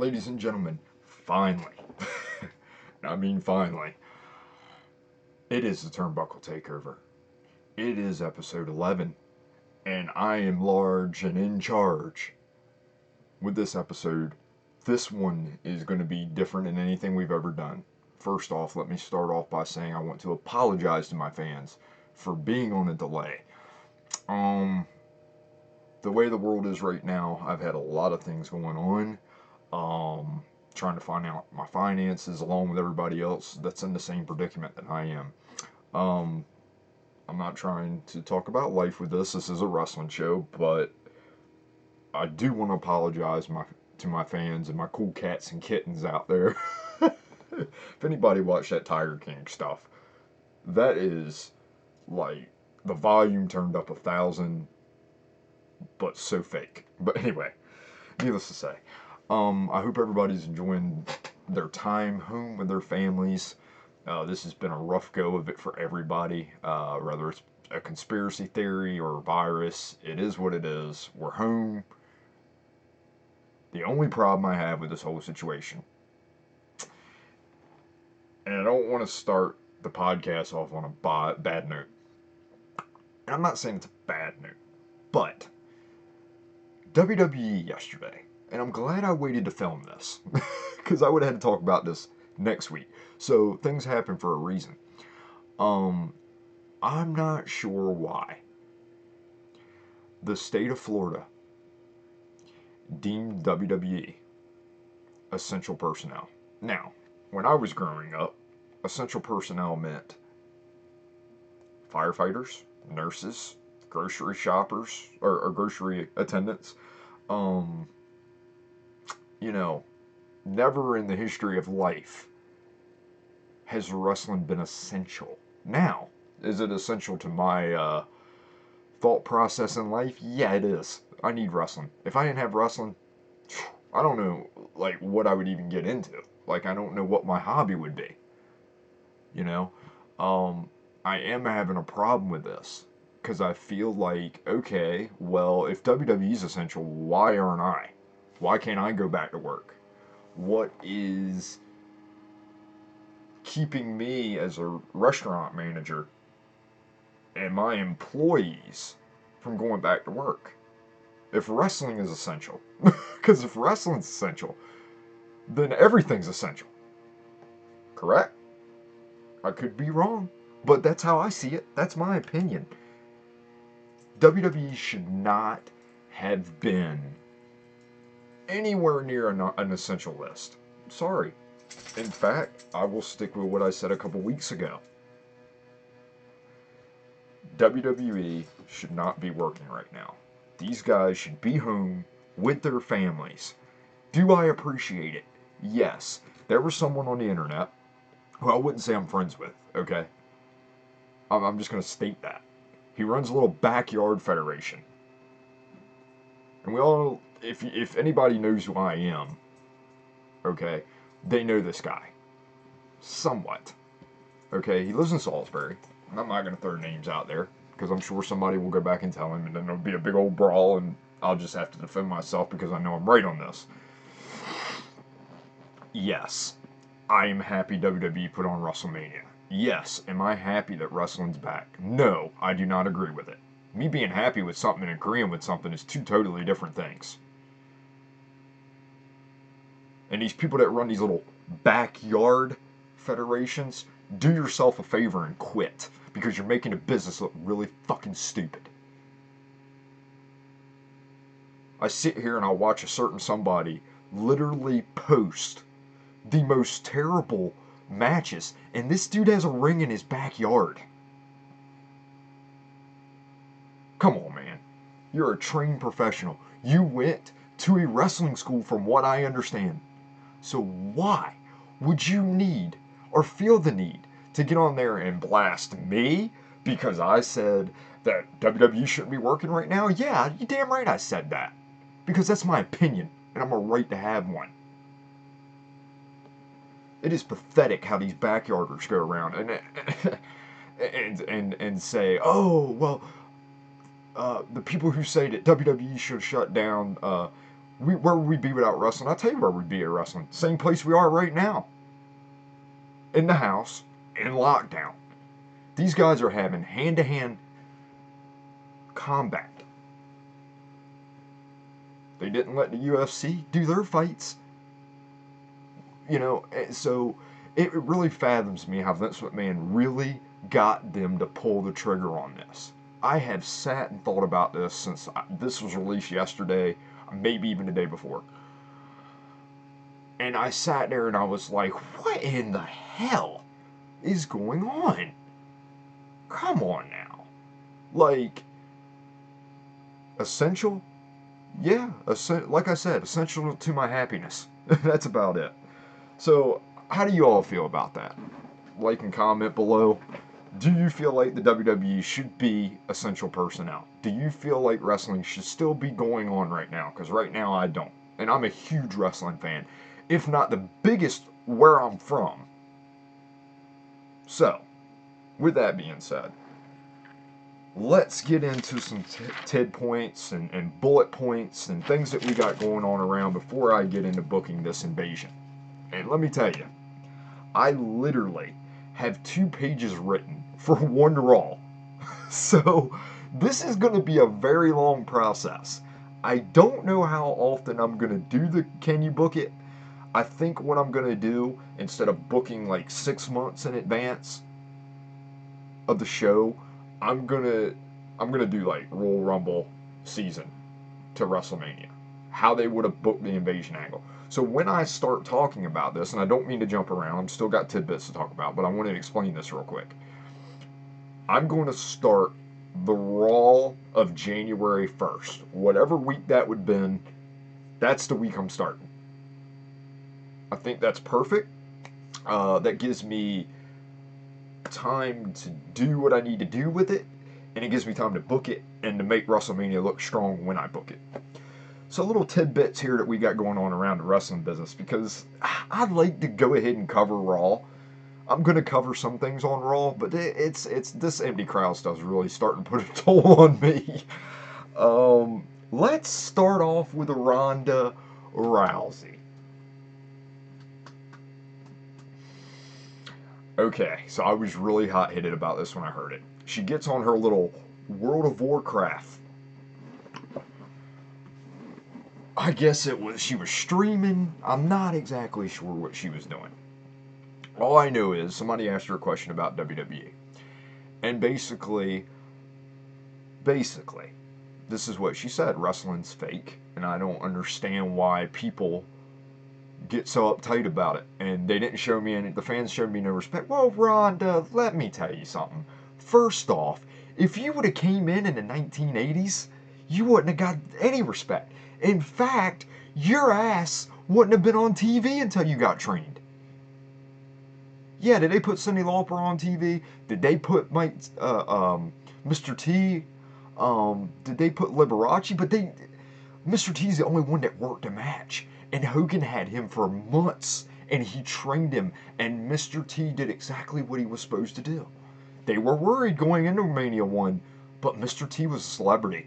Ladies and gentlemen, finally, I mean finally, it is the Turnbuckle Takeover. It is episode 11, and I am large and in charge. With this episode, this one is going to be different than anything we've ever done. First off, let me start off by saying I want to apologize to my fans for being on a delay. The way the world is right now, I've had a lot of things going on. Trying to find out my finances along with everybody else that's in the same predicament that I am. I'm not trying to talk about life with this. This is a wrestling show, but I do want to apologize to my fans and my cool cats and kittens out there. If anybody watched that Tiger King stuff, that is like the volume turned up 1,000, but so fake. But anyway, needless to say, I hope everybody's enjoying their time home with their families. This has been a rough go of it for everybody, whether it's a conspiracy theory or a virus. It is what it is. We're home. The only problem I have with this whole situation, and I don't want to start the podcast off on a bad note, and I'm not saying it's a bad note, but WWE yesterday, and I'm glad I waited to film this, because I would have had to talk about this next week. So things happen for a reason. I'm not sure why the state of Florida deemed WWE essential personnel. Now, when I was growing up, essential personnel meant firefighters, nurses, grocery shoppers, or grocery attendants. Never in the history of life has wrestling been essential. Now, is it essential to my thought process in life? Yeah, it is. I need wrestling. If I didn't have wrestling, I don't know, what I would even get into. I don't know what my hobby would be. I am having a problem with this. Because I feel like, okay, well, if WWE's essential, why aren't I? Why can't I go back to work? What is keeping me as a restaurant manager and my employees from going back to work? If wrestling is essential, because if wrestling's essential, then everything's essential. Correct? I could be wrong, but that's how I see it. That's my opinion. WWE should not have been anywhere near an essential list. Sorry. In fact, I will stick with what I said a couple weeks ago. WWE should not be working right now. These guys should be home with their families. Do I appreciate it? Yes. There was someone on the internet who I wouldn't say I'm friends with, okay? I'm just going to state that. He runs a little backyard federation. And we all, if anybody knows who I am, okay, they know this guy. Somewhat. Okay, he lives in Salisbury. I'm not going to throw names out there, because I'm sure somebody will go back and tell him, and then there'll be a big old brawl, and I'll just have to defend myself because I know I'm right on this. Yes, I am happy WWE put on WrestleMania. Yes, am I happy that wrestling's back? No, I do not agree with it. Me being happy with something and agreeing with something is two totally different things. And these people that run these little backyard federations, do yourself a favor and quit, because you're making a business look really fucking stupid. I sit here and I'll watch a certain somebody literally post the most terrible matches, and this dude has a ring in his backyard. Come on, man. You're a trained professional. You went to a wrestling school from what I understand. So why would you need or feel the need to get on there and blast me because I said that WWE shouldn't be working right now? Yeah, you damn right I said that. Because that's my opinion, and I'm a right to have one. It is pathetic how these backyarders go around and say, oh, well, the people who say that WWE should shut down Where would we be without wrestling? I'll tell you where we'd be at wrestling. Same place we are right now. In the house, in lockdown. These guys are having hand-to-hand combat. They didn't let the UFC do their fights. So it really fathoms me how Vince McMahon really got them to pull the trigger on this. I have sat and thought about this since this was released yesterday, maybe even the day before. And I sat there and I was like, what in the hell is going on? Come on now. Like, essential? Yeah, like I said, essential to my happiness. That's about it. So, how do you all feel about that? Like and comment below. Do you feel like the WWE should be essential personnel? Do you feel like wrestling should still be going on right now? Because right now I don't. And I'm a huge wrestling fan, if not the biggest where I'm from. So, with that being said, let's get into some TID points and bullet points and things that we got going on around before I get into booking this invasion. And let me tell you, I literally have 2 pages written for one Raw. So this is going to be a very long process. I don't know how often I'm going to do the can you book it. I think what I'm going to do, instead of booking like 6 months in advance of the show, I'm gonna do like Royal Rumble season to WrestleMania. How they would have booked the invasion angle. So when I start talking about this, and I don't mean to jump around, I'm still got tidbits to talk about, but I want to explain this real quick. I'm going to start the Raw of January 1st. Whatever week that would have been, that's the week I'm starting. I think that's perfect. That gives me time to do what I need to do with it, and it gives me time to book it and to make WrestleMania look strong when I book it. So little tidbits here that we got going on around the wrestling business, because I'd like to go ahead and cover Raw. I'm going to cover some things on Raw, but it's this empty crowd stuff is really starting to put a toll on me. Let's start off with Ronda Rousey. Okay, so I was really hot-headed about this when I heard it. She gets on her little World of Warcraft. I guess she was streaming. I'm not exactly sure what she was doing. All I know is somebody asked her a question about WWE. And basically, this is what she said. Wrestling's fake, and I don't understand why people get so uptight about it. And they didn't show me any, the fans showed me no respect. Well, Rhonda, let me tell you something. First off, if you would have came in the 1980s, you wouldn't have got any respect. In fact, your ass wouldn't have been on TV until you got trained. Yeah, did they put Cyndi Lauper on TV? Did they put Mr. T? Did they put Liberace? But Mr. T's the only one that worked a match. And Hogan had him for months, and he trained him, and Mr. T did exactly what he was supposed to do. They were worried going into Mania 1, but Mr. T was a celebrity.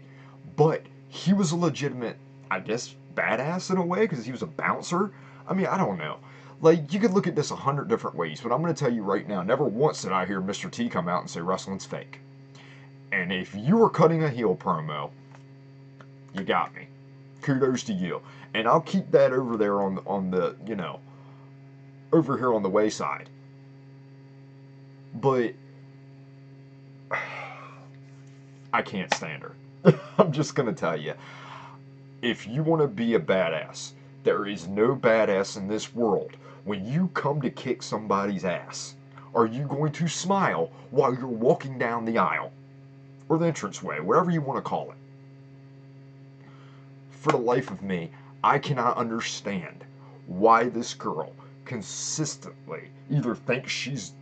But he was a legitimate, I guess, badass in a way, because he was a bouncer. I mean, I don't know. Like, you could look at this 100 different ways, but I'm going to tell you right now, never once did I hear Mr. T come out and say wrestling's fake. And if you were cutting a heel promo, you got me. Kudos to you. And I'll keep that over there on the over here on the wayside. But I can't stand her. I'm just going to tell you. If you want to be a badass, there is no badass in this world. When you come to kick somebody's ass, are you going to smile while you're walking down the aisle? Or the entranceway, whatever you want to call it. For the life of me, I cannot understand why this girl consistently either thinks she's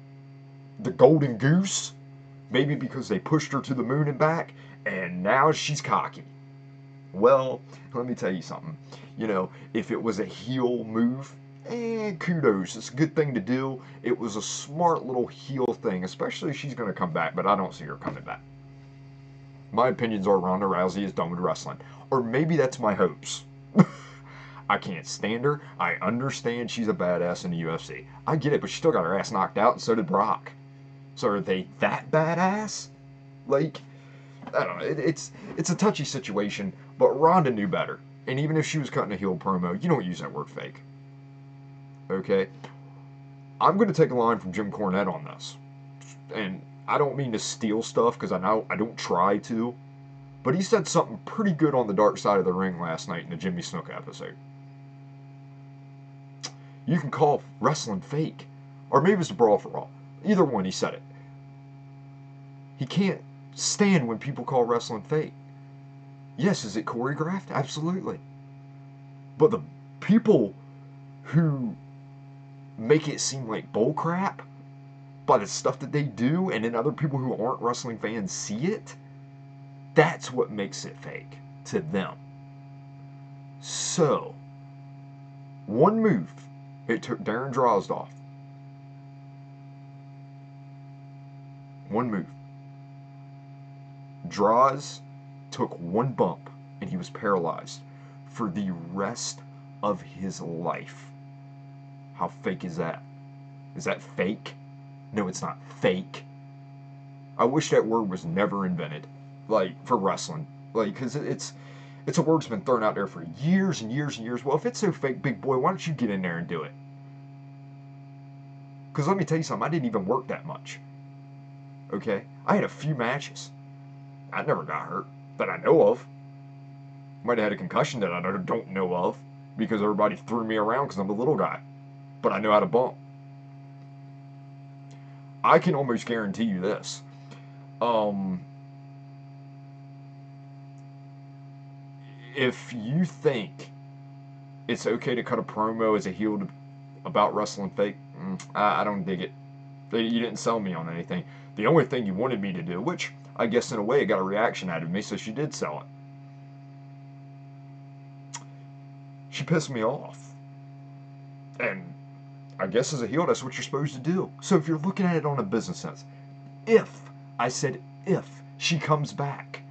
the golden goose, maybe because they pushed her to the moon and back, and now she's cocky. Well, let me tell you something. If it was a heel move, kudos. It's a good thing to do. It was a smart little heel thing, especially if she's going to come back, but I don't see her coming back. My opinions are Ronda Rousey is done with wrestling. Or maybe that's my hopes. I can't stand her. I understand she's a badass in the UFC. I get it, but she still got her ass knocked out, and so did Brock. So are they that badass? Like, I don't know. It's a touchy situation, but Ronda knew better. And even if she was cutting a heel promo, you don't use that word fake. Okay? I'm going to take a line from Jim Cornette on this. And I don't mean to steal stuff, because I know I don't try to. But he said something pretty good on the dark side of the ring last night in the Jimmy Snuka episode. You can call wrestling fake. Or maybe it's the Brawl for All. Either one, he said it. He can't stand when people call wrestling fake. Yes, is it choreographed? Absolutely. But the people who make it seem like bullcrap by the stuff that they do, and then other people who aren't wrestling fans see it, that's what makes it fake to them. So, one move, it took Darren Drozdoff. One move. Droz took one bump and he was paralyzed for the rest of his life. How fake is that? Is that fake? No, it's not fake. I wish that word was never invented, like, for wrestling. Like, because it's a word that's been thrown out there for years and years and years. Well, if it's so fake, big boy, why don't you get in there and do it? Because let me tell you something, I didn't even work that much. Okay? I had a few matches. I never got hurt that I know of. Might have had a concussion that I don't know of because everybody threw me around because I'm the little guy. But I know how to bump. I can almost guarantee you this. If you think it's okay to cut a promo as a heel about wrestling fake, I don't dig it. You didn't sell me on anything. The only thing you wanted me to do, which I guess in a way it got a reaction out of me, so she did sell it. She pissed me off. And I guess as a heel, that's what you're supposed to do. So if you're looking at it on a business sense, if, I said if, she comes back,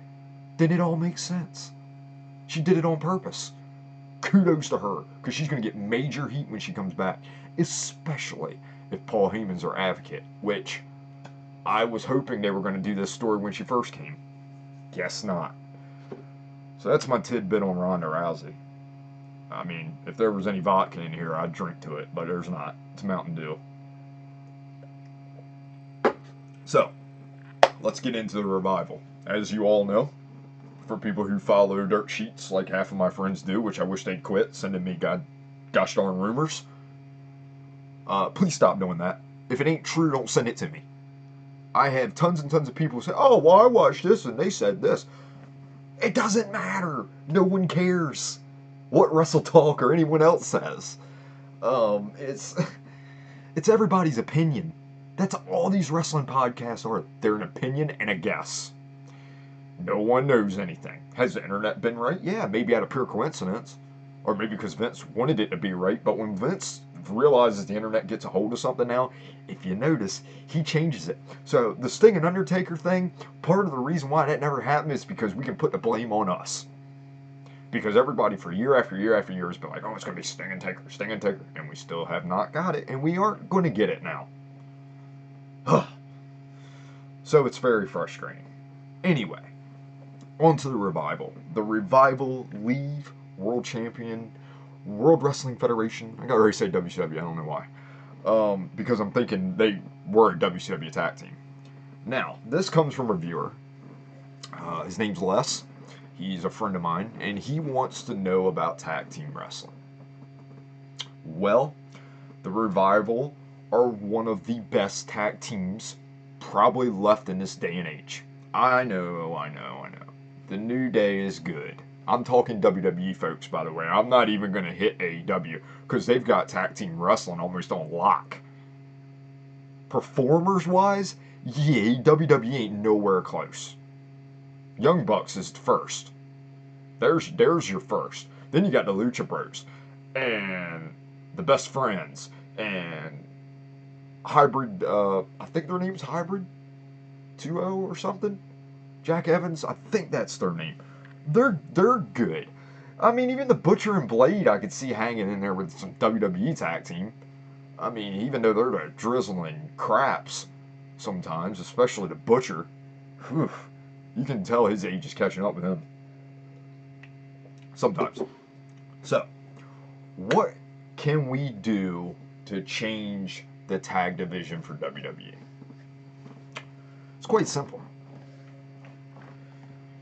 then it all makes sense. She did it on purpose. Kudos to her, because she's going to get major heat when she comes back, especially if Paul Heyman's her advocate, which I was hoping they were going to do this story when she first came. Guess not. So that's my tidbit on Ronda Rousey. I mean, if there was any vodka in here, I'd drink to it, but there's not. It's Mountain Dew. So, let's get into the revival. As you all know, for people who follow dirt sheets like half of my friends do, which I wish they'd quit sending me gosh darn rumors, please stop doing that. If it ain't true, don't send it to me. I have tons and tons of people say, oh, well, I watched this and they said this. It doesn't matter. No one cares what Wrestle Talk or anyone else says. It's everybody's opinion. That's all these wrestling podcasts are. They're an opinion and a guess. No one knows anything. Has the internet been right? Yeah, maybe out of pure coincidence. Or maybe because Vince wanted it to be right. But when Vince realizes the internet gets a hold of something now, if you notice, he changes it. So the Sting and Undertaker thing, part of the reason why that never happened is because we can put the blame on us. Because everybody for year after year after year has been like, oh, it's going to be Sting and Taker, Sting and Taker. And we still have not got it. And we aren't going to get it now. So it's very frustrating. Anyway, on to the Revival. The Revival leave World Champion, World Wrestling Federation. I got to already say WCW, I don't know why. Because I'm thinking they were a WCW tag team. Now, this comes from a viewer. His name's Les. He's a friend of mine, and he wants to know about tag team wrestling. Well, the Revival are one of the best tag teams probably left in this day and age. I know. The New Day is good. I'm talking WWE folks, by the way. I'm not even going to hit AEW, because they've got tag team wrestling almost on lock. Performers-wise, yeah, WWE ain't nowhere close. Young Bucks is first. There's your first. Then you got the Lucha Bros, and the Best Friends, and Hybrid, I think their name's Hybrid 2.0 or something. Jack Evans, I think that's their name. They're good. I mean, even the Butcher and Blade I could see hanging in there with some WWE tag team. I mean, even though they're the drizzling craps sometimes, especially the Butcher, whew, you can tell his age is catching up with him. Sometimes. So, what can we do to change the tag division for WWE? It's quite simple.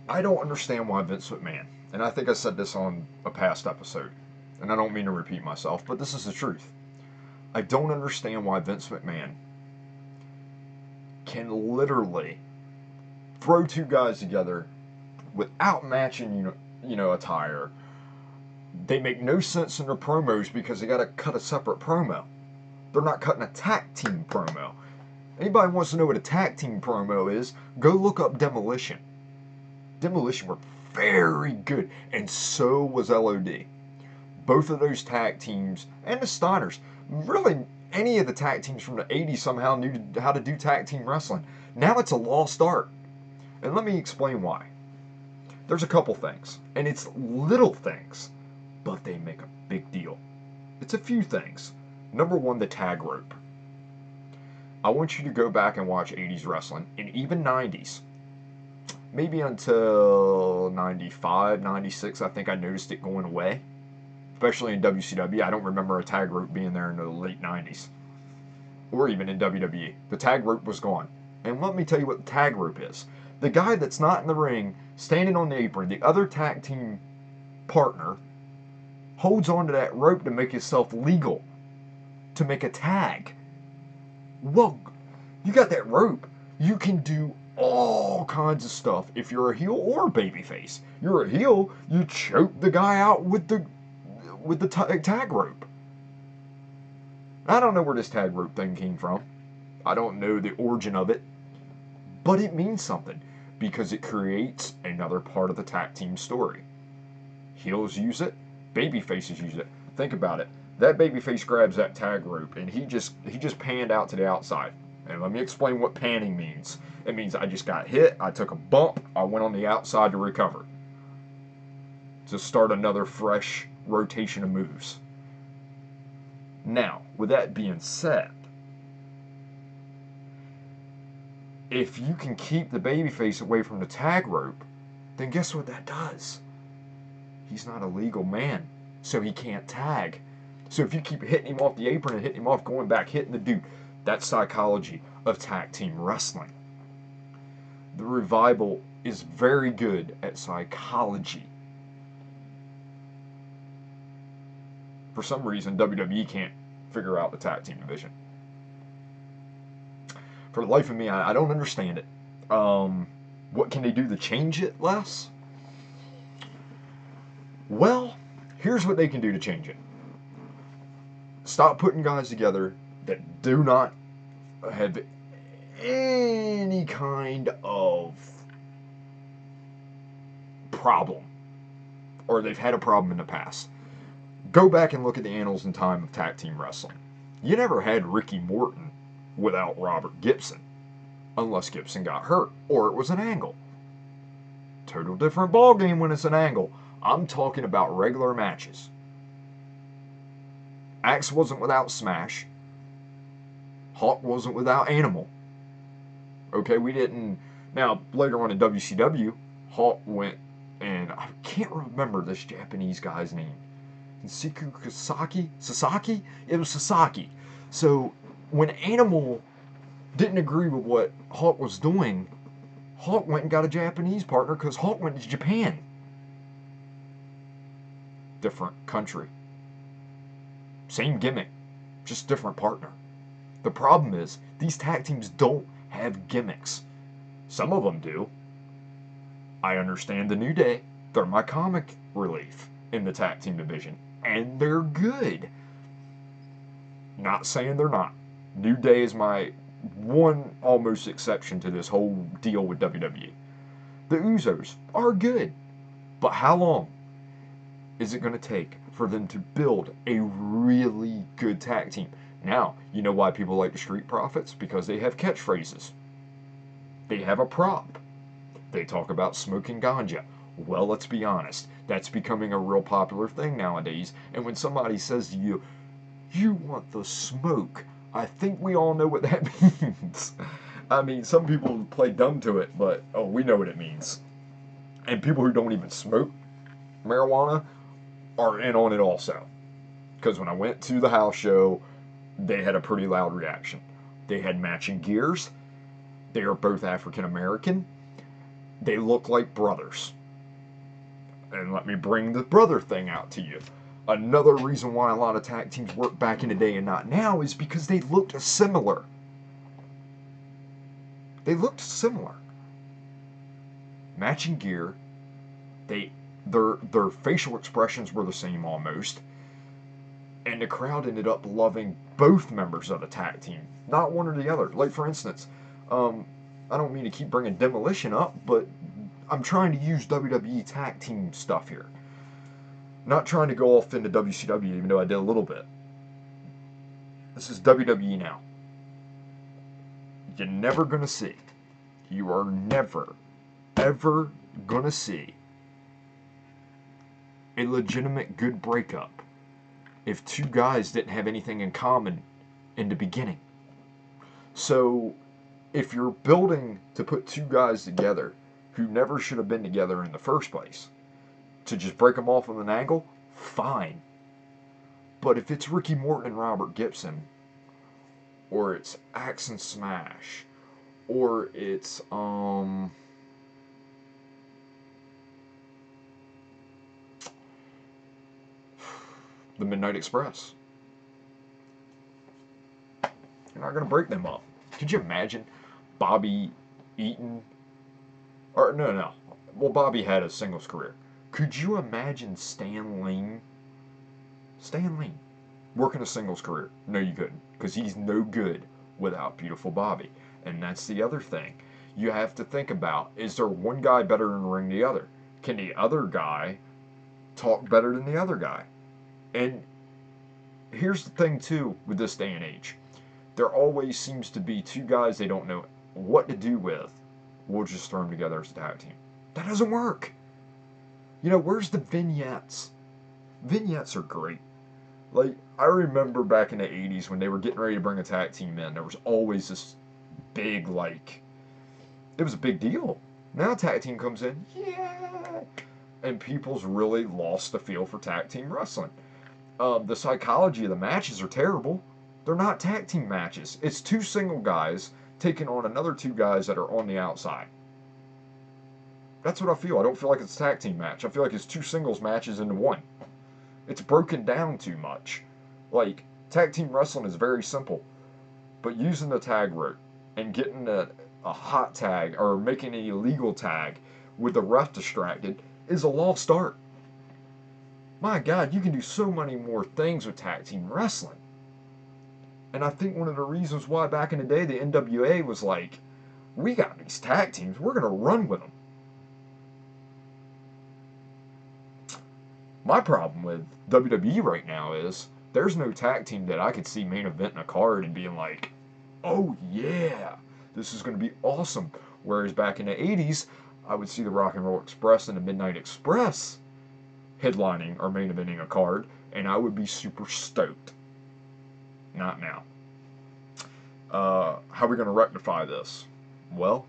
I don't understand why Vince McMahon, and I think I said this on a past episode, and I don't mean to repeat myself, but this is the truth. I don't understand why Vince McMahon can literally throw two guys together without matching, attire. They make no sense in their promos because they got to cut a separate promo. They're not cutting a tag team promo. Anybody wants to know what a tag team promo is, go look up Demolition. Demolition were very good, and so was LOD. Both of those tag teams, and the Steiners, really any of the tag teams from the 80s somehow knew how to do tag team wrestling. Now it's a lost art. And let me explain why. There's a couple things, and it's little things, but they make a big deal. It's a few things. Number one, the tag rope. I want you to go back and watch 80s wrestling, and even 90s. Maybe until 95, 96, I think I noticed it going away. Especially in WCW. I don't remember a tag rope being there in the late 90s. Or even in WWE. The tag rope was gone. And let me tell you what the tag rope is. The guy that's not in the ring, standing on the apron, the other tag team partner, holds onto that rope to make himself legal. To make a tag. Well, you got that rope. You can do all kinds of stuff if you're a heel or a babyface. You're a heel, you choke the guy out with the tag rope. I don't know where this tag rope thing came from. I don't know the origin of it. But it means something because it creates another part of the tag team story. Heels use it, babyfaces use it. Think about it. That babyface grabs that tag rope and he just panned out to the outside. And let me explain what panning means. It means I just got hit, I took a bump, I went on the outside to recover. To start another fresh rotation of moves. Now, with that being said, if you can keep the babyface away from the tag rope, then guess what that does? He's not a legal man, so he can't tag. So if you keep hitting him off the apron and hitting him off, going back, hitting the dude, that's psychology of tag team wrestling. The Revival is very good at psychology. For some reason, WWE can't figure out the tag team division. For the life of me, I don't understand it. What can they do to change it, Les? Well, here's what they can do to change it. Stop putting guys together that do not have any kind of problem. Or they've had a problem in the past. Go back and look at the annals and time of tag team wrestling. You never had Ricky Morton without Robert Gibson. Unless Gibson got hurt, or it was an angle. Total different ballgame when it's an angle. I'm talking about regular matches. Axe wasn't without Smash. Hawk wasn't without Animal. Okay, we didn't... Now, later on in WCW, Hawk went, and I can't remember this Japanese guy's name. Siku Sasaki? It was Sasaki. So, when Animal didn't agree with what Hawk was doing, Hawk went and got a Japanese partner because Hawk went to Japan. Different country. Same gimmick, just different partner. The problem is, these tag teams don't have gimmicks. Some of them do. I understand the New Day. They're my comic relief in the tag team division. And they're good. Not saying they're not. New Day is my one almost exception to this whole deal with WWE. The Usos are good. But how long is it going to take for them to build a really good tag team? Now, you know why people like the Street Profits? Because they have catchphrases. They have a prop. They talk about smoking ganja. Well, let's be honest. That's becoming a real popular thing nowadays. And when somebody says to you, you want the smoke, I think we all know what that means. I mean, some people play dumb to it, but oh, we know what it means. And people who don't even smoke marijuana are in on it also. Because when I went to the house show, they had a pretty loud reaction. They had matching gears. They are both African American. They look like brothers. And let me bring the brother thing out to you. Another reason why a lot of tag teams worked back in the day and not now is because they looked similar. They looked similar. Matching gear. Their facial expressions were the same almost. And the crowd ended up loving both members of the tag team, not one or the other. Like, for instance, I don't mean to keep bringing Demolition up, but I'm trying to use WWE tag team stuff here. Not trying to go off into WCW, even though I did a little bit. This is WWE now. You're never going to see, you are never, ever going to see a legitimate good breakup if two guys didn't have anything in common in the beginning. So, if you're building to put two guys together who never should have been together in the first place, to just break them off with an angle, fine. But if it's Ricky Morton and Robert Gibson, or it's Axe and Smash, or it's the Midnight Express, you're not going to break them up. Could you imagine Bobby Eaton? Or no. Well, Bobby had a singles career. Could you imagine Stan Lane working a singles career? No, you couldn't, because he's no good without beautiful Bobby. And that's the other thing you have to think about. Is there one guy better in the ring than the other? Can the other guy talk better than the other guy? And here's the thing, too, with this day and age. There always seems to be two guys they don't know what to do with. We'll just throw them together as a tag team. That doesn't work. You know, where's the vignettes? Vignettes are great. Like, I remember back in the 80s when they were getting ready to bring a tag team in, there was always this big, like, it was a big deal. Now a tag team comes in, yeah, and people's really lost the feel for tag team wrestling. The psychology of the matches are terrible. They're not tag team matches. It's two single guys taking on another two guys that are on the outside. That's what I feel. I don't feel like it's a tag team match. I feel like it's two singles matches into one. It's broken down too much. Like, tag team wrestling is very simple. But using the tag rope and getting a hot tag or making an illegal tag with the ref distracted is a lost art. My God, you can do so many more things with tag team wrestling. And I think one of the reasons why back in the day the NWA was like, we got these tag teams, we're going to run with them. My problem with WWE right now is there's no tag team that I could see main eventing a card and being like, oh yeah, this is going to be awesome. Whereas back in the 80s, I would see the Rock and Roll Express and the Midnight Express headlining or main eventing a card, and I would be super stoked. Not now. How are we going to rectify this? Well,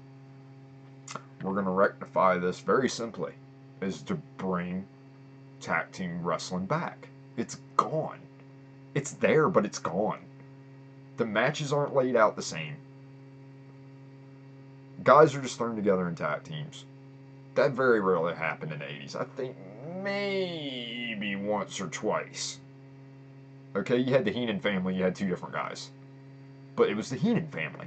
we're going to rectify this very simply, is to bring tag team wrestling back. It's gone. It's there, but it's gone. The matches aren't laid out the same. Guys are just thrown together in tag teams. That very rarely happened in the 80s. I think maybe once or twice. Okay, you had the Heenan family, you had two different guys. But it was the Heenan family.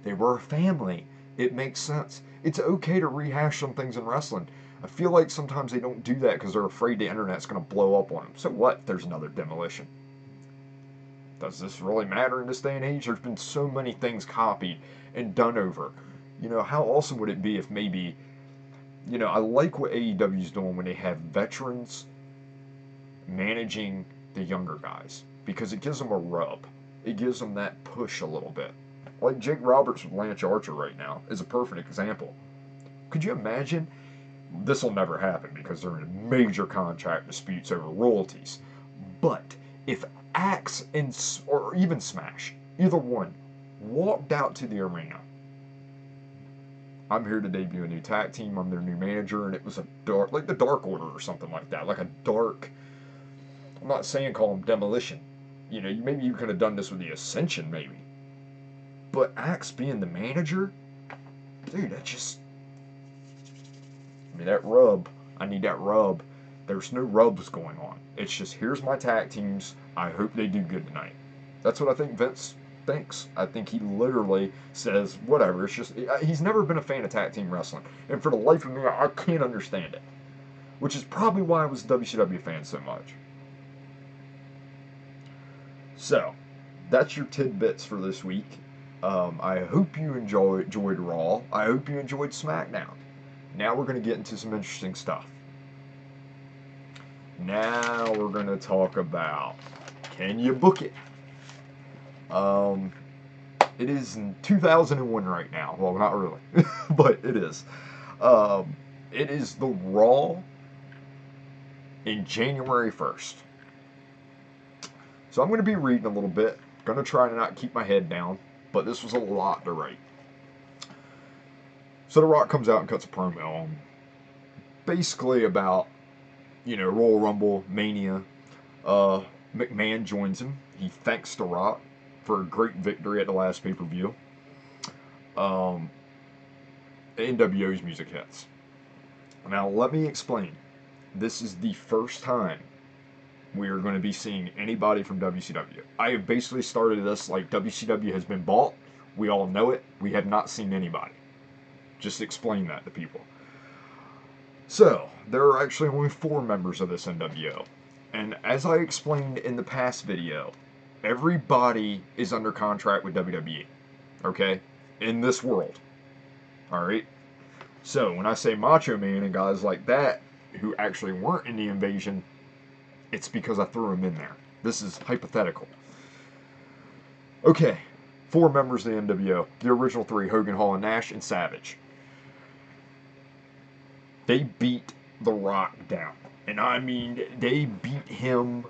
They were a family. It makes sense. It's okay to rehash some things in wrestling. I feel like sometimes they don't do that because they're afraid the internet's going to blow up on them. So what if there's another Demolition? Does this really matter in this day and age? There's been so many things copied and done over. You know, how awesome would it be if maybe, you know, I like what AEW's doing when they have veterans managing the younger guys, because it gives them a rub. It gives them that push a little bit. Like Jake Roberts with Lance Archer right now is a perfect example. Could you imagine This will never happen because they're in major contract disputes over royalties. But if Axe and or even Smash, either one, walked out to the arena, I'm here to debut a new tag team. I'm their new manager, and it was a dark, like the Dark Order or something like that, like a dark. I'm not saying call them Demolition. You know, maybe you could have done this with the Ascension, maybe. But Axe being the manager, dude, that just. I mean, that rub. I need that rub. There's no rubs going on. It's just, here's my tag teams. I hope they do good tonight. That's what I think Vince thinks. I think he literally says, whatever. It's just, he's never been a fan of tag team wrestling. And for the life of me, I can't understand it. Which is probably why I was a WCW fan so much. So, that's your tidbits for this week. I hope you enjoyed Raw. I hope you enjoyed SmackDown. Now we're going to get into some interesting stuff. Now we're going to talk about, can you book it? It is in 2001 right now. Well, not really, but it is. It is the Raw in January 1st. So I'm going to be reading a little bit. Going to try to not keep my head down, but this was a lot to write. So The Rock comes out and cuts a promo on basically about, you know, Royal Rumble, Mania. McMahon joins him. He thanks The Rock for a great victory at the last pay-per-view. NWO's music hits. Now, let me explain. This is the first time we are going to be seeing anybody from WCW. I have basically started this like WCW has been bought. We all know it. We have not seen anybody. Just explain that to people. So, there are actually only 4 members of this NWO. And as I explained in the past video, everybody is under contract with WWE. Okay? In this world. Alright? So, when I say Macho Man and guys like that, who actually weren't in the invasion, it's because I threw them in there. This is hypothetical. Okay. 4 members of the NWO. The original 3, Hogan, Hall, and Nash, and Savage. They beat The Rock down. And I mean, they beat him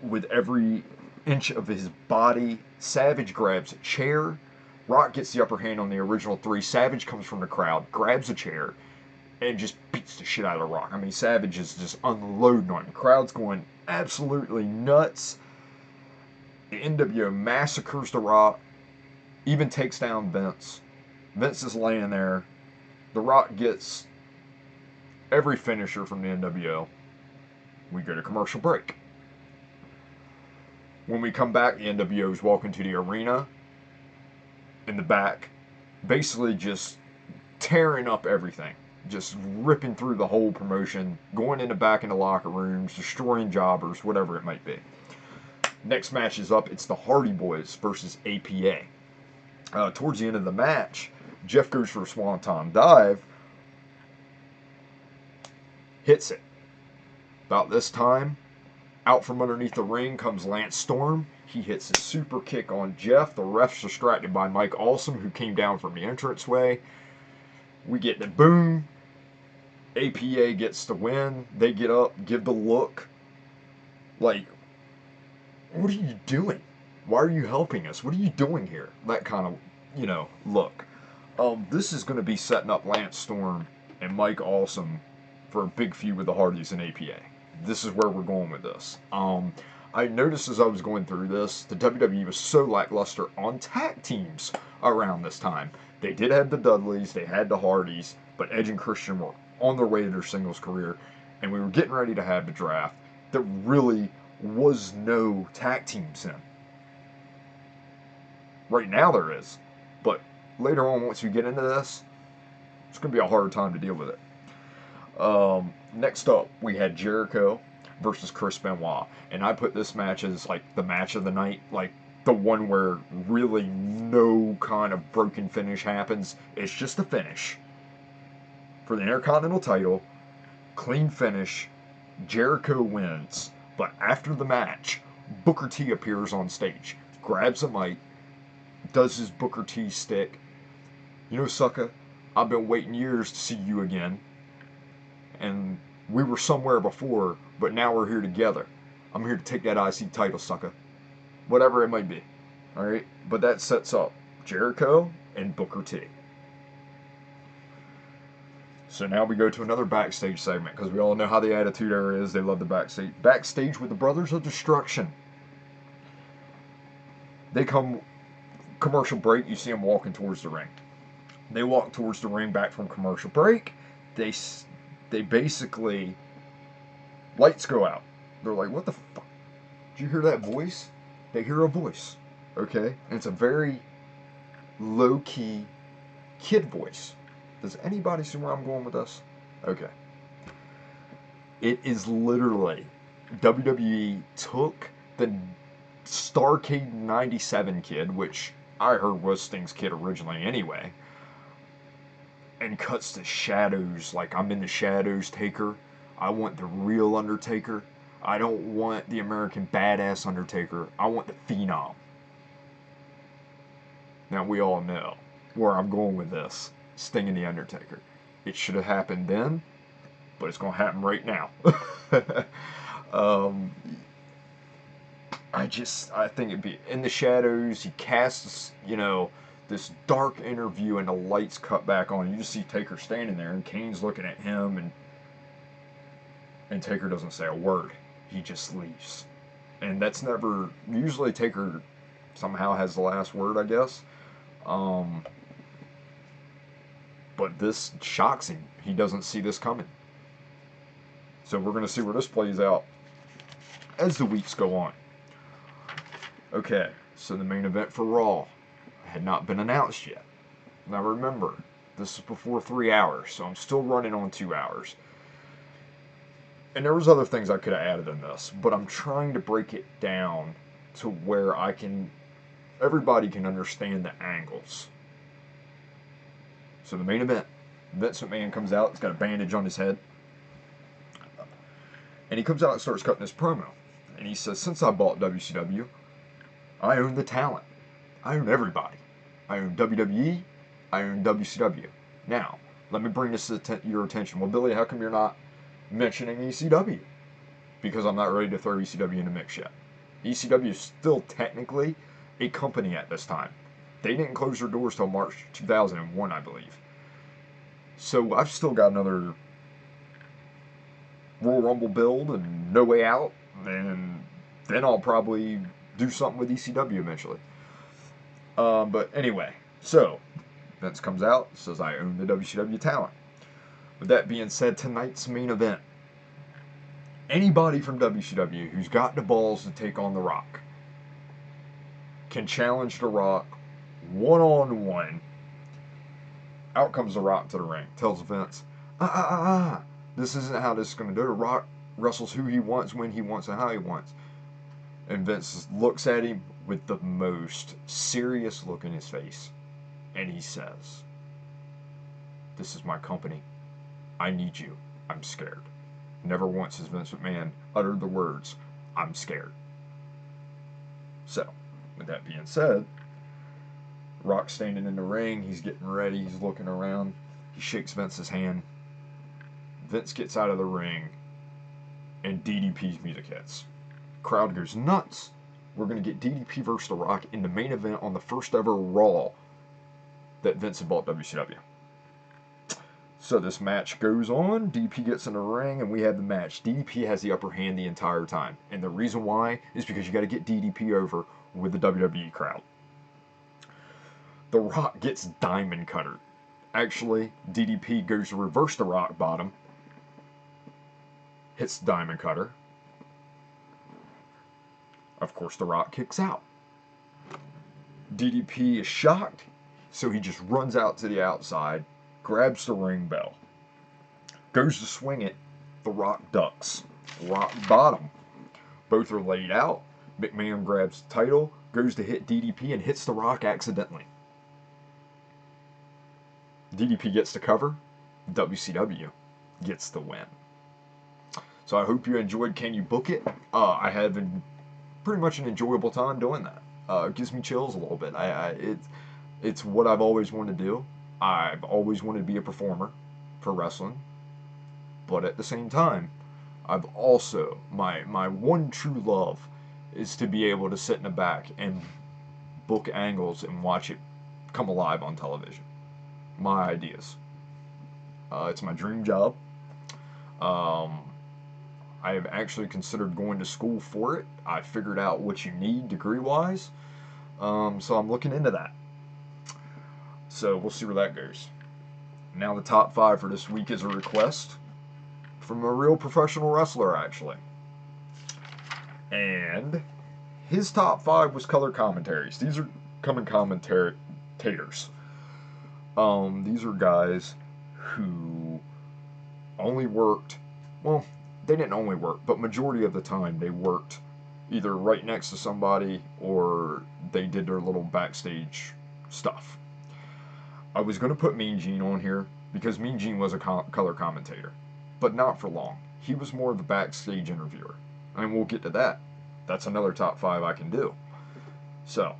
with every inch of his body. Savage grabs a chair. Rock gets the upper hand on the original 3. Savage comes from the crowd, grabs a chair, and just beats the shit out of Rock. I mean, Savage is just unloading on him. The crowd's going absolutely nuts. The NWO massacres The Rock. Even takes down Vince. Vince is laying there. The Rock gets every finisher from the NWO. We go to commercial break. When we come back, the NWO is walking to the arena in the back, basically just tearing up everything, just ripping through the whole promotion, going in the back in the locker rooms, destroying jobbers, whatever it might be. Next match is up. It's the Hardy Boys versus APA. Towards the end of the match, Jeff goes for a Swanton dive, hits it. About this time, out from underneath the ring comes Lance Storm. He hits a super kick on Jeff. The ref's distracted by Mike Awesome, who came down from the entranceway. We get the boom. APA gets the win. They get up, give the look. Like, what are you doing? Why are you helping us? What are you doing here? That kind of, you know, look. This is going to be setting up Lance Storm and Mike Awesome for a big feud with the Hardys and APA. This is where we're going with this. I noticed as I was going through this, the WWE was so lackluster on tag teams around this time. They did have the Dudleys, they had the Hardys, but Edge and Christian were on their way to their singles career, and we were getting ready to have the draft. There really was no tag teams in. Right now there is, but later on, once we get into this, it's going to be a hard time to deal with it. Next up, we had Jericho versus Chris Benoit, and I put this match as like the match of the night, like the one where really no kind of broken finish happens. It's just a finish for the Intercontinental title, clean finish. Jericho wins, but after the match, Booker T appears on stage, grabs a mic, does his Booker T stick. You know, sucker, I've been waiting years to see you again. and we were somewhere before, but now we're here together. I'm here to take that IC title, sucker. Whatever it might be. Alright? But that sets up Jericho and Booker T. So now we go to another backstage segment, because we all know how the Attitude Era is. They love the backstage. Backstage with the Brothers of Destruction. They come, commercial break, you see them walking towards the ring. They walk towards the ring back from commercial break. They basically, lights go out. They're like, what the fuck? Did you hear that voice? They hear a voice. Okay? And it's a very low-key kid voice. Does anybody see where I'm going with this? Okay. It is literally, WWE took the Starrcade 97 kid, which I heard was Sting's kid originally anyway, and cuts the shadows, like, I'm in the shadows Taker. I want the real Undertaker. I don't want the American Badass Undertaker. I want the Phenom. Now, we all know where I'm going with this. Sting and the Undertaker. It should have happened then, but it's going to happen right now. I think it'd be in the shadows. He casts, this dark interview, and the lights cut back on. You just see Taker standing there, and Kane's looking at him, and Taker doesn't say a word. He just leaves. And that's never, usually Taker somehow has the last word, I guess. But this shocks him. He doesn't see this coming. So we're going to see where this plays out as the weeks go on. Okay, so the main event for Raw had not been announced yet. Now remember, this is before 3 hours, so I'm still running on 2 hours. And there was other things I could have added in this, but I'm trying to break it down to where everybody can understand the angles. So the main event, Vince McMahon comes out, he's got a bandage on his head. And he comes out and starts cutting his promo. And he says, since I bought WCW, I own the talent. I own everybody. I own WWE. I own WCW. Now, let me bring this to your attention. Well, Billy, how come you're not mentioning ECW? Because I'm not ready to throw ECW in the mix yet. ECW is still technically a company at this time. They didn't close their doors till March 2001, I believe. So I've still got another Royal Rumble build and No Way Out, and then I'll probably do something with ECW eventually. But anyway, so Vince comes out, says I own the WCW talent. With that being said, tonight's main event, anybody from WCW who's got the balls to take on The Rock can challenge The Rock one-on-one. Out comes The Rock to the ring, tells Vince, this isn't how this is going to do. The Rock wrestles who he wants, when he wants, and how he wants. And Vince looks at him with the most serious look in his face. And he says, this is my company. I need you. I'm scared. Never once has Vince McMahon uttered the words, I'm scared. So, with that being said, Rock's standing in the ring. He's getting ready. He's looking around. He shakes Vince's hand. Vince gets out of the ring, and DDP's music hits. Crowd goes nuts. We're going to get DDP versus The Rock in the main event on the first ever Raw that Vince had bought WCW. So this match goes on. DDP gets in the ring, and we have the match. DDP has the upper hand the entire time. And the reason why is because you got to get DDP over with the WWE crowd. The Rock gets diamond cutter. Actually, DDP goes to reverse the Rock bottom. Hits the diamond cutter. Of course, The Rock kicks out. DDP is shocked, so he just runs out to the outside, grabs the ring bell, goes to swing it. The Rock ducks. Rock bottom. Both are laid out. McMahon grabs the title, goes to hit DDP, and hits The Rock accidentally. DDP gets the cover. WCW gets the win. So I hope you enjoyed Can You Book It? I had pretty much an enjoyable time doing that. It gives me chills a little bit. It's what I've always wanted to do. I've always wanted to be a performer for wrestling. But at the same time, I've also, my one true love is to be able to sit in the back and book angles and watch it come alive on television. My ideas. It's my dream job. Um, I have actually considered going to school for it. I figured out what you need degree-wise. So I'm looking into that. So we'll see where that goes. Now the top 5 for this week is a request from a real professional wrestler, actually. And his top 5 was color commentaries. These are coming commentators. These are guys who only worked, well, they didn't only work, but majority of the time they worked either right next to somebody or they did their little backstage stuff. I was going to put Mean Gene on here because Mean Gene was a color commentator, but not for long. He was more of the backstage interviewer, and we'll get to that. That's another top 5 I can do. So,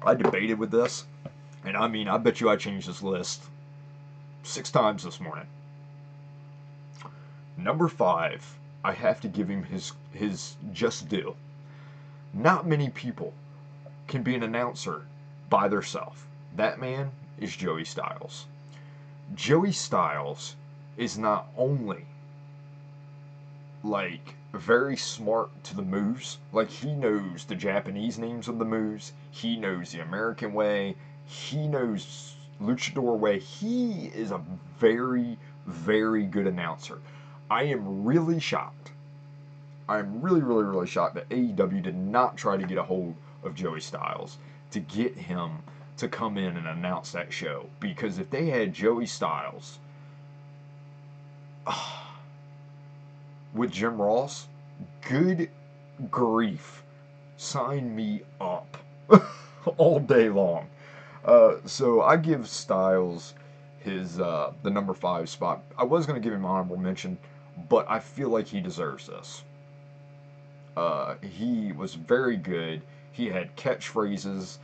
I debated with this, and I mean, I bet you I changed this list 6 times this morning. Number 5, I have to give him his just due. Not many people can be an announcer by themselves. That man is Joey Styles. Joey Styles is not only like very smart to the moves, like he knows the Japanese names of the moves, he knows the American way, he knows luchador way. He is a very, very good announcer. I am really shocked. I'm really shocked that AEW did not try to get a hold of Joey Styles to get him to come in and announce that show. Because if they had Joey Styles with Jim Ross, good grief, sign me up all day long. So I give Styles his the number 5 spot. I was going to give him honorable mention, but I feel like he deserves this. He was very good. He had catchphrases,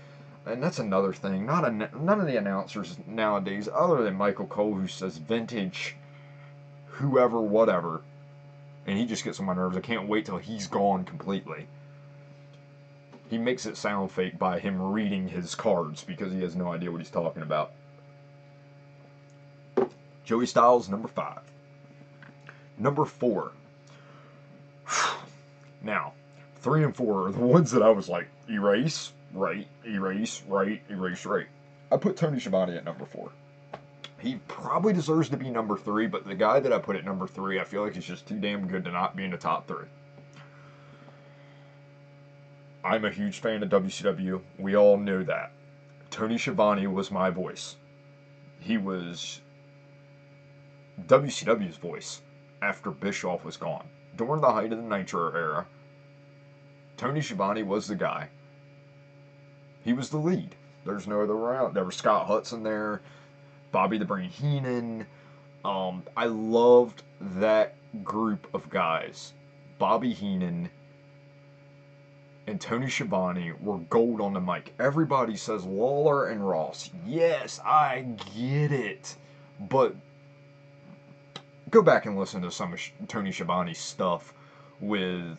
and that's another thing. None of the announcers nowadays, other than Michael Cole, who says vintage, whoever, whatever, and he just gets on my nerves. I can't wait till he's gone completely. He makes it sound fake by him reading his cards because he has no idea what he's talking about. Joey Styles, number 5. Number 4. Now, 3 and 4 are the ones that I was like, erase, right, erase, right, erase, right. I put Tony Schiavone at number 4. He probably deserves to be number 3, but the guy that I put at number 3, I feel like he's just too damn good to not be in the top 3. I'm a huge fan of WCW. We all know that. Tony Schiavone was my voice. He was WCW's voice after Bischoff was gone. During the height of the Nitro era, Tony Schiavone was the guy. He was the lead. There's no other way out. There was Scott Hudson there, Bobby the Brain Heenan. I loved that group of guys. Bobby Heenan and Tony Schiavone were gold on the mic. Everybody says Lawler and Ross. Yes, I get it. But go back and listen to some of Tony Schiavone's stuff with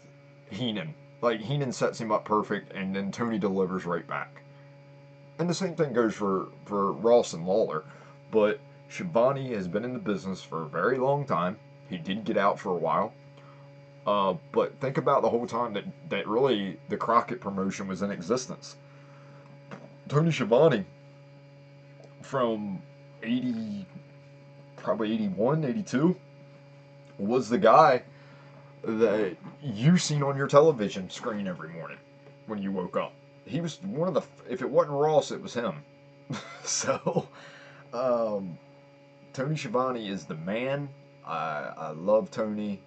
Heenan. Like, Heenan sets him up perfect, and then Tony delivers right back. And the same thing goes for Ross and Lawler. But Schiavone has been in the business for a very long time. He did get out for a while. But think about the whole time that really the Crockett promotion was in existence. Tony Schiavone, from 80, probably 81, 82, was the guy that you seen on your television screen every morning when you woke up. He was one of the, if it wasn't Ross, it was him. So, Tony Schiavone is the man. I love Tony.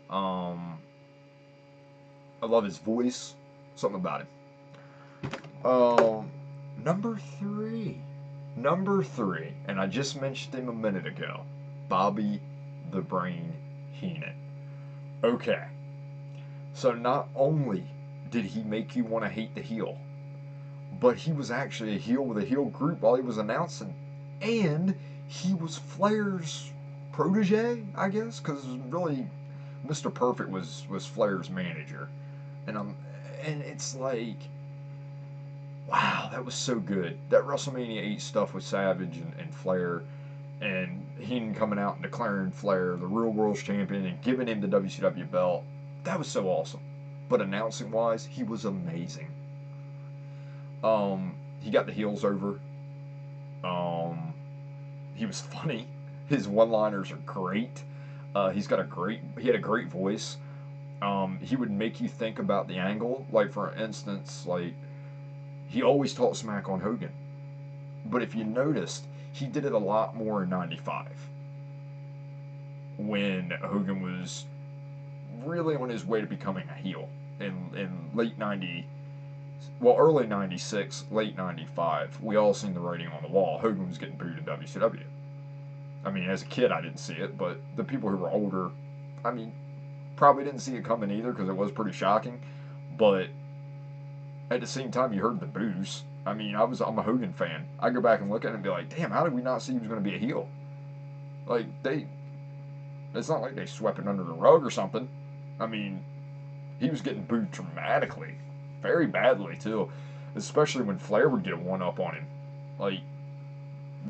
I love his voice. Something about him. Number 3. Number 3, and I just mentioned him a minute ago. Bobby the Brain Heenan. Okay. So not only did he make you want to hate the heel, but he was actually a heel with a heel group while he was announcing. And he was Flair's protege, I guess, because really Mr. Perfect was Flair's manager, and and it's like, wow, that was so good. That WrestleMania 8 stuff with Savage and Flair, and Heenan coming out and declaring Flair the real world's champion and giving him the WCW belt. That was so awesome. But announcing wise, he was amazing. He got the heels over. Um, he was funny. His one-liners are great. He had a great voice. He would make you think about the angle. Like, for instance, like, he always talked smack on Hogan. But if you noticed, he did it a lot more in '95 when Hogan was really on his way to becoming a heel in late '90, well, early '96, late '95. We all seen the writing on the wall. Hogan was getting booed in WCW. I mean, as a kid, I didn't see it, but the people who were older, I mean, probably didn't see it coming either because it was pretty shocking. But at the same time, you heard the boos. I mean, I'm a Hogan fan. I go back and look at it and be like, damn, how did we not see he was going to be a heel? Like, it's not like they swept it under the rug or something. I mean, he was getting booed dramatically, very badly too, especially when Flair would get a one up on him, like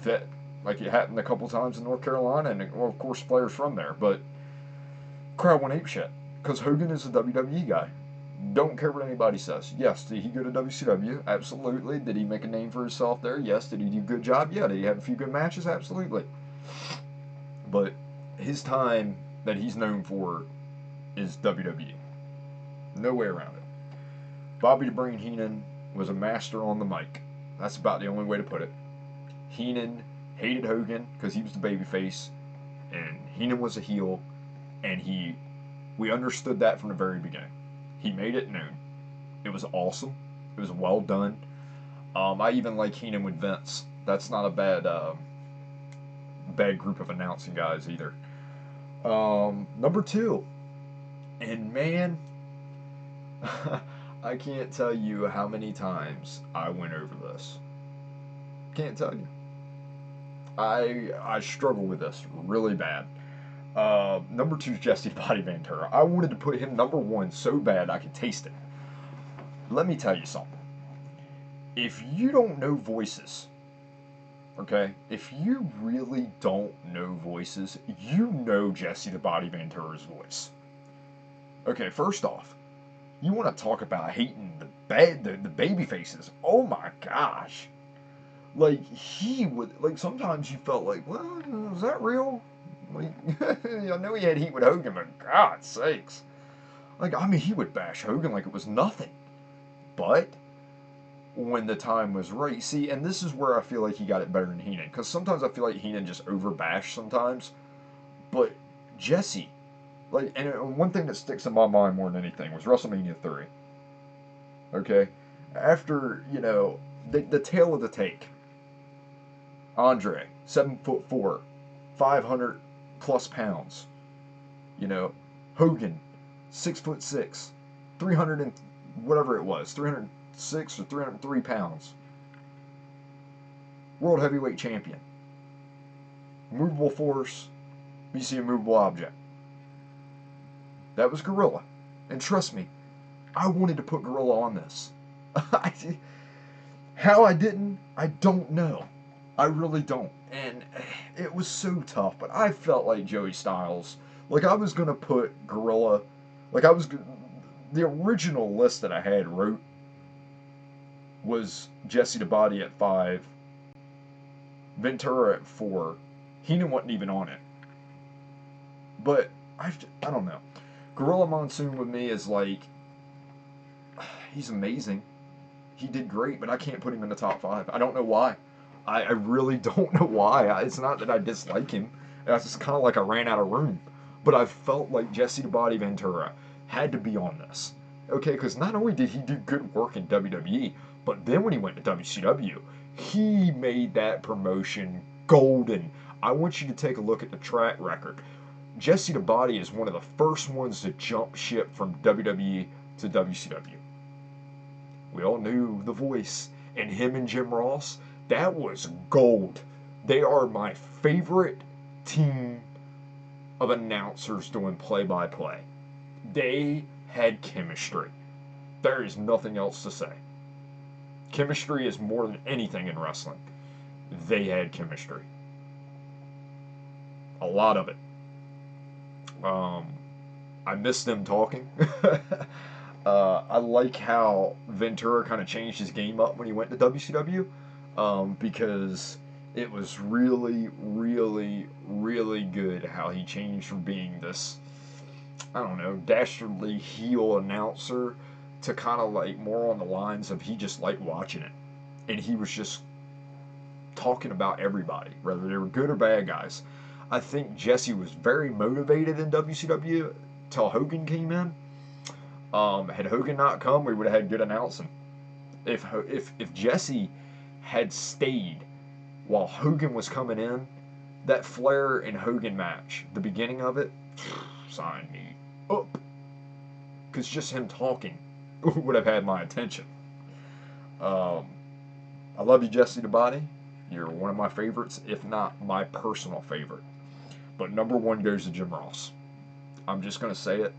that, like it happened a couple times in North Carolina, and well, of course Flair's from there, but crowd went apeshit because Hogan is a WWE guy. Don't care what anybody says. Yes, did he go to WCW? Absolutely. Did he make a name for himself there? Yes. Did he do a good job? Yeah. Did he have a few good matches? Absolutely. But his time that he's known for is WWE. No way around it. Bobby the Brain Heenan was a master on the mic. That's about the only way to put it. Heenan hated Hogan because he was the babyface, and Heenan was a heel, and we understood that from the very beginning. He made it known. It was awesome. It was well done. I even like Heenan with Vince. That's not a bad group of announcing guys either. Number 2, and man, I can't tell you how many times I went over this. Can't tell you. I struggle with this really bad. Number 2 is Jesse Body Ventura. I wanted to put him number 1 so bad I could taste it. Let me tell you something. If you don't know voices, okay? If you really don't know voices, you know Jesse the Body Ventura's voice. Okay, first off, you want to talk about hating the baby faces. Oh my gosh. Like, he would, like, sometimes you felt like, well, is that real? Like, I know he had heat with Hogan, but God's sakes. Like, I mean, he would bash Hogan like it was nothing. But when the time was right, see, and this is where I feel like he got it better than Heenan, because sometimes I feel like Heenan just overbashed sometimes. But Jesse, like, and one thing that sticks in my mind more than anything was WrestleMania 3. Okay? After, the tail of the take. Andre, 7'4", 500 plus pounds. Hogan, 6'6", 300 and whatever it was, 306 or 303 pounds. World heavyweight champion. Movable force, you see a movable object. That was Gorilla. And trust me, I wanted to put Gorilla on this. How I didn't, I don't know. I really don't. And it was so tough, but I felt like Joey Styles. Like, I was going to put Gorilla, the original list that I had wrote was Jesse the Body at 5, Ventura at 4. Heenan wasn't even on it. But, I don't know. Gorilla Monsoon with me is like, he's amazing. He did great, but I can't put him in the top 5. I don't know why. I really don't know why. It's not that I dislike him. It's just kind of like I ran out of room. But I felt like Jesse the Body Ventura had to be on this. Okay, because not only did he do good work in WWE, but then when he went to WCW, he made that promotion golden. I want you to take a look at the track record. Jesse the Body is one of the first ones to jump ship from WWE to WCW. We all knew the voice, and him and Jim Ross, that was gold. They are my favorite team of announcers doing play-by-play. They had chemistry. There is nothing else to say. Chemistry is more than anything in wrestling. They had chemistry. A lot of it. I miss them talking. I like how Ventura kind of changed his game up when he went to WCW, because it was really, really, really good how he changed from being this, I don't know, dastardly heel announcer to kind of like more on the lines of he just liked watching it. And he was just talking about everybody, whether they were good or bad guys. I think Jesse was very motivated in WCW till Hogan came in. Had Hogan not come, we would have had good announcing. If Jesse had stayed while Hogan was coming in, that Flair and Hogan match, the beginning of it, sign me up. Because just him talking would have had my attention. I love you, Jesse the Body. You're one of my favorites, if not my personal favorite. But number one goes to Jim Ross. I'm just going to say it.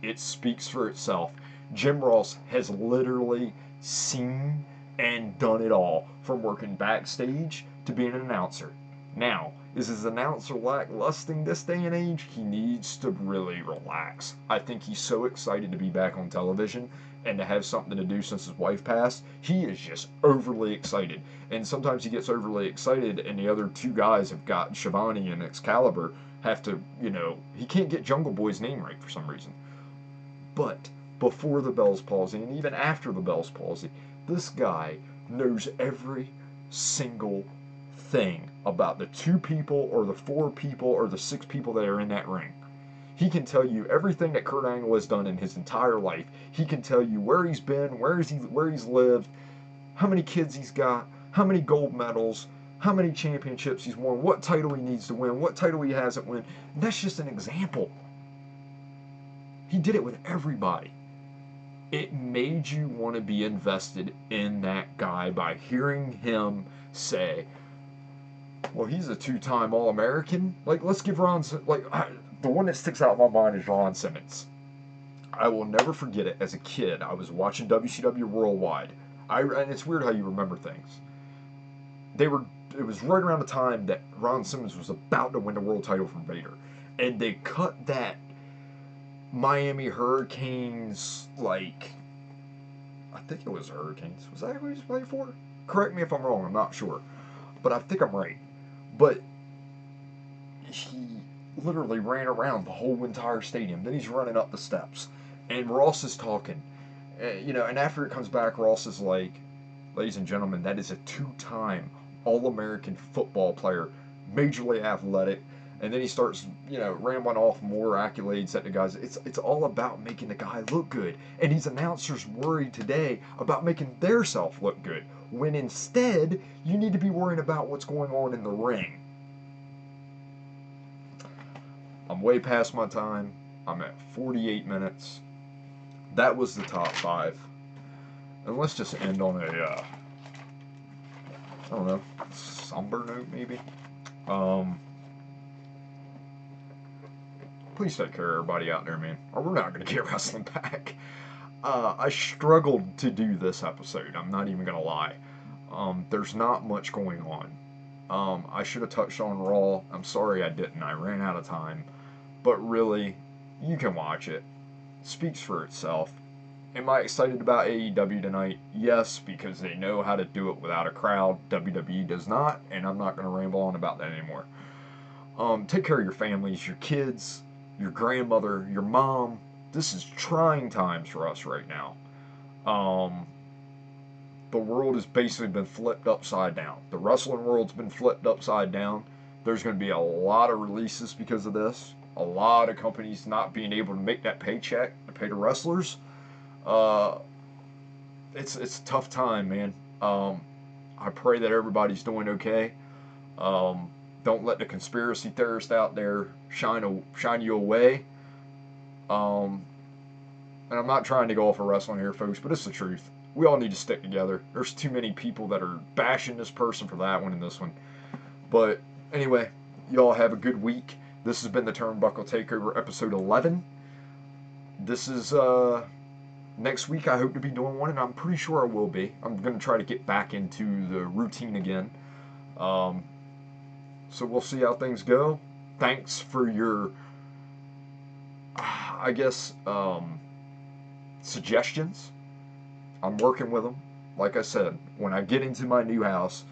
It speaks for itself. Jim Ross has literally seen and done it all, from working backstage to being an announcer. Now, is his announcer lacklusting this day and age? He needs to really relax. I think he's so excited to be back on television and to have something to do since his wife passed. He is just overly excited. And sometimes he gets overly excited and the other two guys have got Shivani and Excalibur have to, he can't get Jungle Boy's name right for some reason. But before the Bell's palsy and even after the Bell's palsy, this guy knows every single thing about the 2 people or the 4 people or the 6 people that are in that ring. He can tell you everything that Kurt Angle has done in his entire life. He can tell you where he's been, where he's lived, how many kids he's got, how many gold medals, how many championships he's won, what title he needs to win, what title he hasn't won. And that's just an example. He did it with everybody. It made you want to be invested in that guy by hearing him say, well, he's a 2-time All-American. Like, let's give Ron, the one that sticks out in my mind is Ron Simmons. I will never forget it. As a kid, I was watching WCW Worldwide. And it's weird how you remember things. It was right around the time that Ron Simmons was about to win the world title from Vader. And they cut that Miami Hurricanes, I think it was Hurricanes. Was that who he was playing for? Correct me if I'm wrong, I'm not sure. But I think I'm right. But he literally ran around the whole entire stadium. Then he's running up the steps. And Ross is talking. And after it comes back, Ross is like, ladies and gentlemen, that is a 2-time All-American football player. Majorly athletic. And then he starts, rambling off more accolades at the guys. It's all about making the guy look good. And these announcers worry today about making their self look good. When instead, you need to be worrying about what's going on in the ring. I'm way past my time. I'm at 48 minutes. That was the top 5. And let's just end on a, I don't know, somber note maybe. Please take care of everybody out there, man. Or we're not going to get wrestling back. I struggled to do this episode. I'm not even going to lie. There's not much going on. I should have touched on Raw. I'm sorry I didn't. I ran out of time. But really, you can watch it. It speaks for itself. Am I excited about AEW tonight? Yes, because they know how to do it without a crowd. WWE does not, and I'm not going to ramble on about that anymore. Take care of your families, your kids, your grandmother, your mom. This is trying times for us right now. The world has basically been flipped upside down. The wrestling world's been flipped upside down. There's going to be a lot of releases because of this. A lot of companies not being able to make that paycheck to pay the wrestlers. It's a tough time, man. I pray that everybody's doing okay. Don't let the conspiracy theorists out there shine you away. And I'm not trying to go off of wrestling here, folks, but it's the truth. We all need to stick together. There's too many people that are bashing this person for that one and this one. But anyway, y'all have a good week. This has been the Turnbuckle Takeover episode 11. This is, next week I hope to be doing one, and I'm pretty sure I will be. I'm going to try to get back into the routine again. So we'll see how things go. Thanks for your, I guess, suggestions. I'm working with them. Like I said, when I get into my new house,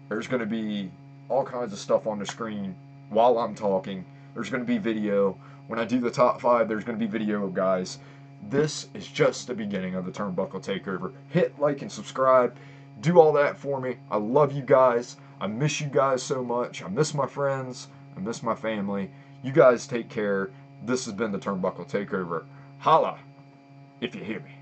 there's going to be all kinds of stuff on the screen while I'm talking. There's going to be video. When I do the top 5, there's going to be video, guys. This is just the beginning of the Turnbuckle Takeover. Hit like and subscribe. Do all that for me. I love you guys. I miss you guys so much. I miss my friends. I miss my family. You guys take care. This has been the Turnbuckle Takeover. Holla if you hear me.